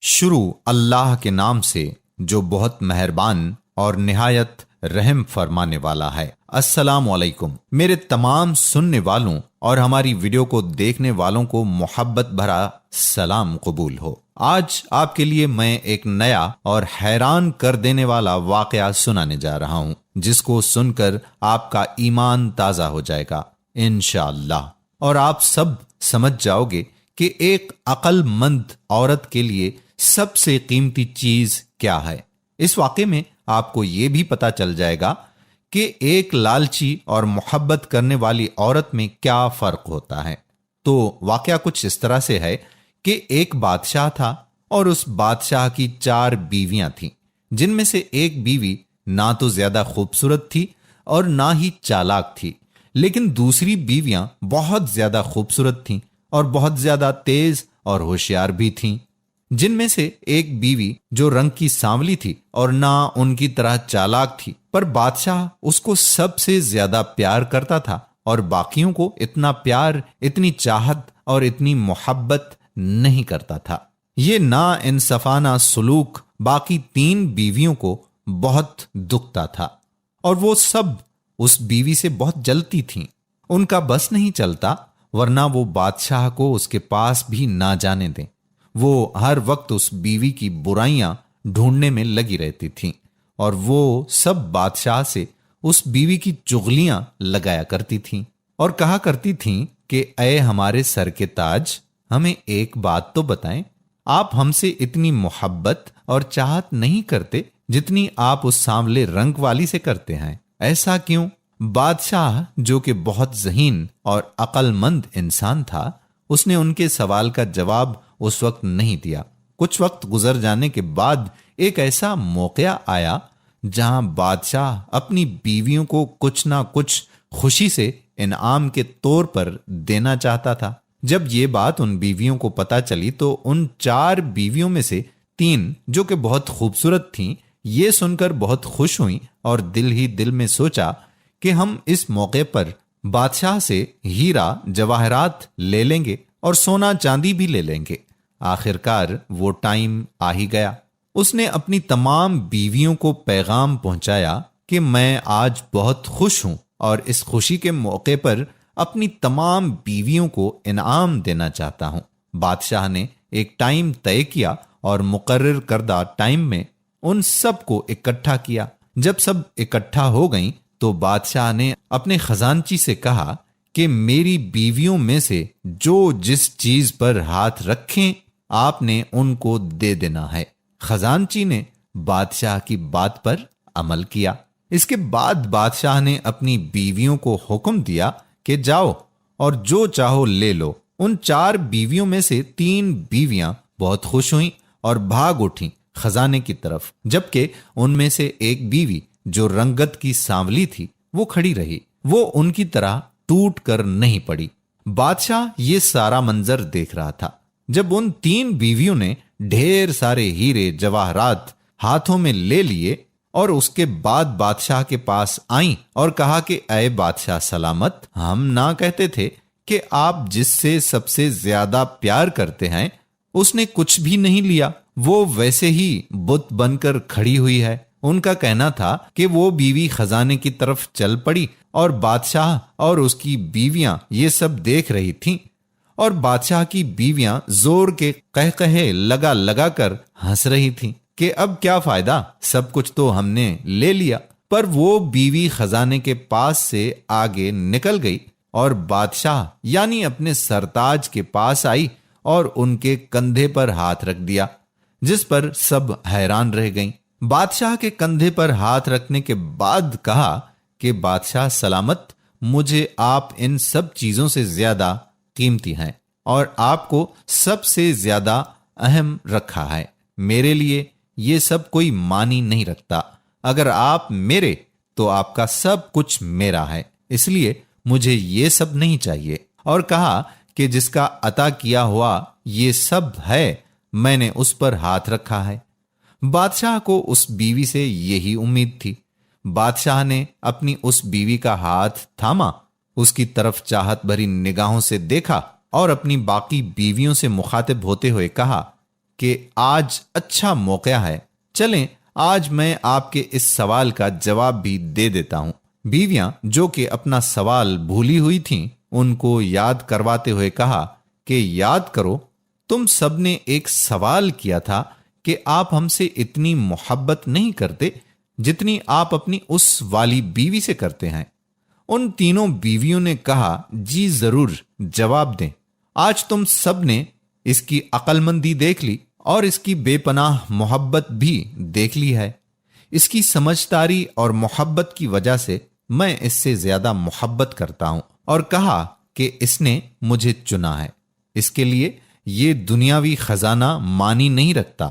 شروع اللہ کے نام سے جو بہت مہربان اور نہایت رحم فرمانے والا ہے۔ السلام علیکم میرے تمام سننے والوں اور ہماری ویڈیو کو دیکھنے والوں کو محبت بھرا سلام قبول ہو۔ آج آپ کے لیے میں ایک نیا اور حیران کر دینے والا واقعہ سنانے جا رہا ہوں، جس کو سن کر آپ کا ایمان تازہ ہو جائے گا انشاءاللہ، اور آپ سب سمجھ جاؤ گے کہ ایک عقل مند عورت کے لیے سب سے قیمتی چیز کیا ہے۔ اس واقعے میں آپ کو یہ بھی پتا چل جائے گا کہ ایک لالچی اور محبت کرنے والی عورت میں کیا فرق ہوتا ہے۔ تو واقعہ کچھ اس طرح سے ہے کہ ایک بادشاہ تھا اور اس بادشاہ کی 4 بیویاں تھیں، جن میں سے ایک بیوی نہ تو زیادہ خوبصورت تھی اور نہ ہی چالاک تھی، لیکن دوسری بیویاں بہت زیادہ خوبصورت تھیں اور بہت زیادہ تیز اور ہوشیار بھی تھیں۔ جن میں سے ایک بیوی جو رنگ کی سانولی تھی اور نہ ان کی طرح چالاک تھی، پر بادشاہ اس کو سب سے زیادہ پیار کرتا تھا اور باقیوں کو اتنا پیار، اتنی چاہت اور اتنی محبت نہیں کرتا تھا۔ یہ نا انصفانہ سلوک باقی 3 بیویوں کو بہت دکھتا تھا اور وہ سب اس بیوی سے بہت جلتی تھیں۔ ان کا بس نہیں چلتا، ورنہ وہ بادشاہ کو اس کے پاس بھی نہ جانے دیں۔ وہ ہر وقت اس بیوی کی برائیاں ڈھونڈنے میں لگی رہتی تھیں اور وہ سب بادشاہ سے اس بیوی کی چغلیاں لگایا کرتی تھیں اور کہا کرتی تھیں کہ اے ہمارے سر کے تاج، ہمیں ایک بات تو بتائیں، آپ ہم سے اتنی محبت اور چاہت نہیں کرتے جتنی آپ اس سانولے رنگ والی سے کرتے ہیں، ایسا کیوں؟ بادشاہ جو کہ بہت ذہین اور عقل مند انسان تھا، اس نے ان کے سوال کا جواب اس وقت نہیں دیا۔ کچھ وقت گزر جانے کے بعد ایک ایسا موقع آیا جہاں بادشاہ اپنی بیویوں کو کچھ نہ کچھ خوشی سے انعام کے طور پر دینا چاہتا تھا۔ جب یہ بات ان بیویوں کو پتہ چلی تو ان 4 بیویوں میں سے 3 جو کہ بہت خوبصورت تھیں، یہ سن کر بہت خوش ہوئیں اور دل ہی دل میں سوچا کہ ہم اس موقع پر بادشاہ سے ہیرا جواہرات لے لیں گے اور سونا چاندی بھی لے لیں گے۔ آخرکار وہ ٹائم آ ہی گیا۔ اس نے اپنی تمام بیویوں کو پیغام پہنچایا کہ میں آج بہت خوش ہوں اور اس خوشی کے موقع پر اپنی تمام بیویوں کو انعام دینا چاہتا ہوں۔ بادشاہ نے ایک ٹائم طے کیا اور مقرر کردہ ٹائم میں ان سب کو اکٹھا کیا۔ جب سب اکٹھا ہو گئیں تو بادشاہ نے اپنے خزانچی سے کہا کہ میری بیویوں میں سے جو جس چیز پر ہاتھ رکھیں آپ نے ان کو دے دینا ہے۔ خزانچی نے بادشاہ کی بات پر عمل کیا۔ اس کے بعد بادشاہ نے اپنی بیویوں کو حکم دیا کہ جاؤ اور جو چاہو لے لو۔ ان 4 بیویوں میں سے 3 بیویاں بہت خوش ہوئیں اور بھاگ اٹھیں خزانے کی طرف، جبکہ ان میں سے ایک بیوی جو رنگت کی سانولی تھی وہ کھڑی رہی، وہ ان کی طرح ٹوٹ کر نہیں پڑی۔ بادشاہ یہ سارا منظر دیکھ رہا تھا۔ جب ان 3 بیویوں نے ڈھیر سارے ہیرے جواہرات ہاتھوں میں لے لیے اور اس کے بعد بادشاہ کے پاس آئیں اور کہا کہ اے بادشاہ سلامت، ہم نہ کہتے تھے کہ آپ جس سے سب سے زیادہ پیار کرتے ہیں اس نے کچھ بھی نہیں لیا، وہ ویسے ہی بت بن کر کھڑی ہوئی ہے۔ ان کا کہنا تھا کہ وہ بیوی خزانے کی طرف چل پڑی اور بادشاہ اور اس کی بیویاں یہ سب دیکھ رہی تھیں، اور بادشاہ کی بیویاں زور کے قہقہے لگا لگا کر ہنس رہی تھیں کہ اب کیا فائدہ، سب کچھ تو ہم نے لے لیا۔ پر وہ بیوی خزانے کے پاس سے آگے نکل گئی اور بادشاہ یعنی اپنے سرتاج کے پاس آئی اور ان کے کندھے پر ہاتھ رکھ دیا، جس پر سب حیران رہ گئیں۔ بادشاہ کے کندھے پر ہاتھ رکھنے کے بعد کہا کہ بادشاہ سلامت، مجھے آپ ان سب چیزوں سے زیادہ قیمتی ہیں اور آپ کو سب سے زیادہ اہم رکھا ہے۔ میرے لیے یہ سب کوئی معنی نہیں رکھتا۔ اگر آپ میرے تو آپ کا سب کچھ میرا ہے، اس لیے مجھے یہ سب نہیں چاہیے۔ اور کہا کہ جس کا عطا کیا ہوا یہ سب ہے، میں نے اس پر ہاتھ رکھا ہے۔ بادشاہ کو اس بیوی سے یہی امید تھی۔ بادشاہ نے اپنی اس بیوی کا ہاتھ تھاما، اس کی طرف چاہت بھری نگاہوں سے دیکھا اور اپنی باقی بیویوں سے مخاطب ہوتے ہوئے کہا کہ آج اچھا موقع ہے، چلیں آج میں آپ کے اس سوال کا جواب بھی دے دیتا ہوں۔ بیویاں جو کہ اپنا سوال بھولی ہوئی تھیں ان کو یاد کرواتے ہوئے کہا کہ یاد کرو، تم سب نے ایک سوال کیا تھا کہ آپ ہم سے اتنی محبت نہیں کرتے جتنی آپ اپنی اس والی بیوی سے کرتے ہیں۔ ان تینوں بیویوں نے کہا جی ضرور، جواب دیں۔ آج تم سب نے اس کی عقل مندی دیکھ لی اور اس کی بے پناہ محبت بھی دیکھ لی ہے۔ اس کی سمجھداری اور محبت کی وجہ سے میں اس سے زیادہ محبت کرتا ہوں، اور کہا کہ اس نے مجھے چنا ہے، اس کے لیے یہ دنیاوی خزانہ معنی نہیں رکھتا،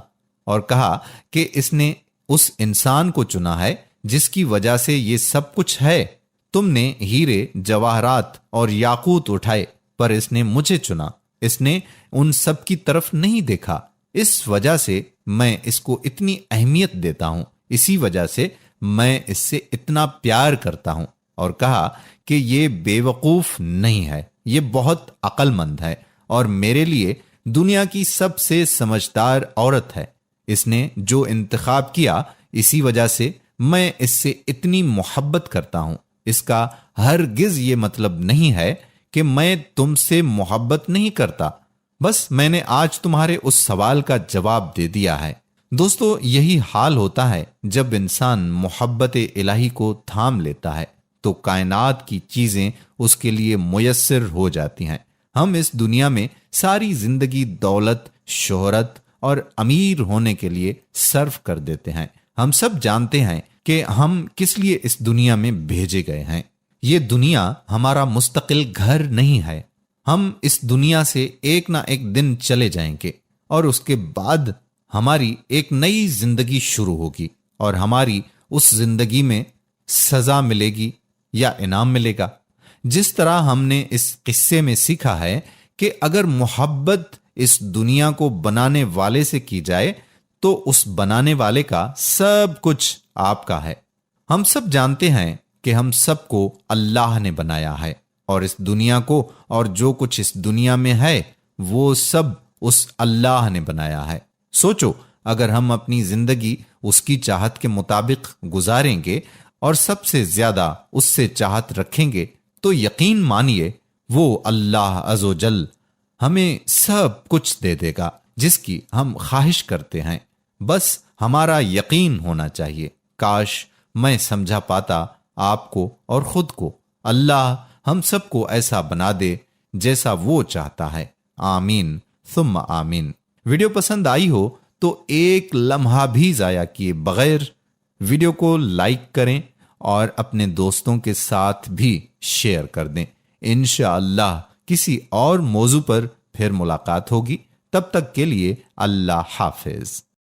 اور کہا کہ اس نے اس انسان کو چنا ہے جس کی وجہ سے یہ سب کچھ ہے۔ تم نے ہیرے، جواہرات اور یاقوت اٹھائے، پر اس نے مجھے چنا، اس نے ان سب کی طرف نہیں دیکھا۔ اس وجہ سے میں اس کو اتنی اہمیت دیتا ہوں، اسی وجہ سے میں اس سے اتنا پیار کرتا ہوں۔ اور کہا کہ یہ بے وقوف نہیں ہے، یہ بہت عقل مند ہے اور میرے لیے دنیا کی سب سے سمجھدار عورت ہے۔ اس نے جو انتخاب کیا، اسی وجہ سے میں اس سے اتنی محبت کرتا ہوں۔ اس کا ہرگز یہ مطلب نہیں ہے کہ میں تم سے محبت نہیں کرتا، بس میں نے آج تمہارے اس سوال کا جواب دے دیا ہے۔ دوستو، یہی حال ہوتا ہے جب انسان محبت الہی کو تھام لیتا ہے تو کائنات کی چیزیں اس کے لیے میسر ہو جاتی ہیں۔ ہم اس دنیا میں ساری زندگی دولت، شہرت اور امیر ہونے کے لیے صرف کر دیتے ہیں۔ ہم سب جانتے ہیں کہ ہم کس لیے اس دنیا میں بھیجے گئے ہیں۔ یہ دنیا ہمارا مستقل گھر نہیں ہے۔ ہم اس دنیا سے ایک نہ ایک دن چلے جائیں گے اور اس کے بعد ہماری ایک نئی زندگی شروع ہوگی، اور ہماری اس زندگی میں سزا ملے گی یا انعام ملے گا۔ جس طرح ہم نے اس قصے میں سیکھا ہے کہ اگر محبت اس دنیا کو بنانے والے سے کی جائے تو اس بنانے والے کا سب کچھ آپ کا ہے۔ ہم سب جانتے ہیں کہ ہم سب کو اللہ نے بنایا ہے، اور اس دنیا کو اور جو کچھ اس دنیا میں ہے وہ سب اس اللہ نے بنایا ہے۔ سوچو، اگر ہم اپنی زندگی اس کی چاہت کے مطابق گزاریں گے اور سب سے زیادہ اس سے چاہت رکھیں گے تو یقین مانیے وہ اللہ عز و جل ہمیں سب کچھ دے دے گا جس کی ہم خواہش کرتے ہیں۔ بس ہمارا یقین ہونا چاہیے۔ کاش میں سمجھا پاتا آپ کو اور خود کو۔ اللہ ہم سب کو ایسا بنا دے جیسا وہ چاہتا ہے۔ آمین ثم آمین۔ ویڈیو پسند آئی ہو تو ایک لمحہ بھی ضائع کیے بغیر ویڈیو کو لائک کریں اور اپنے دوستوں کے ساتھ بھی شیئر کر دیں۔ انشاءاللہ کسی اور موضوع پر پھر ملاقات ہوگی، تب تک کے لیے اللہ حافظ۔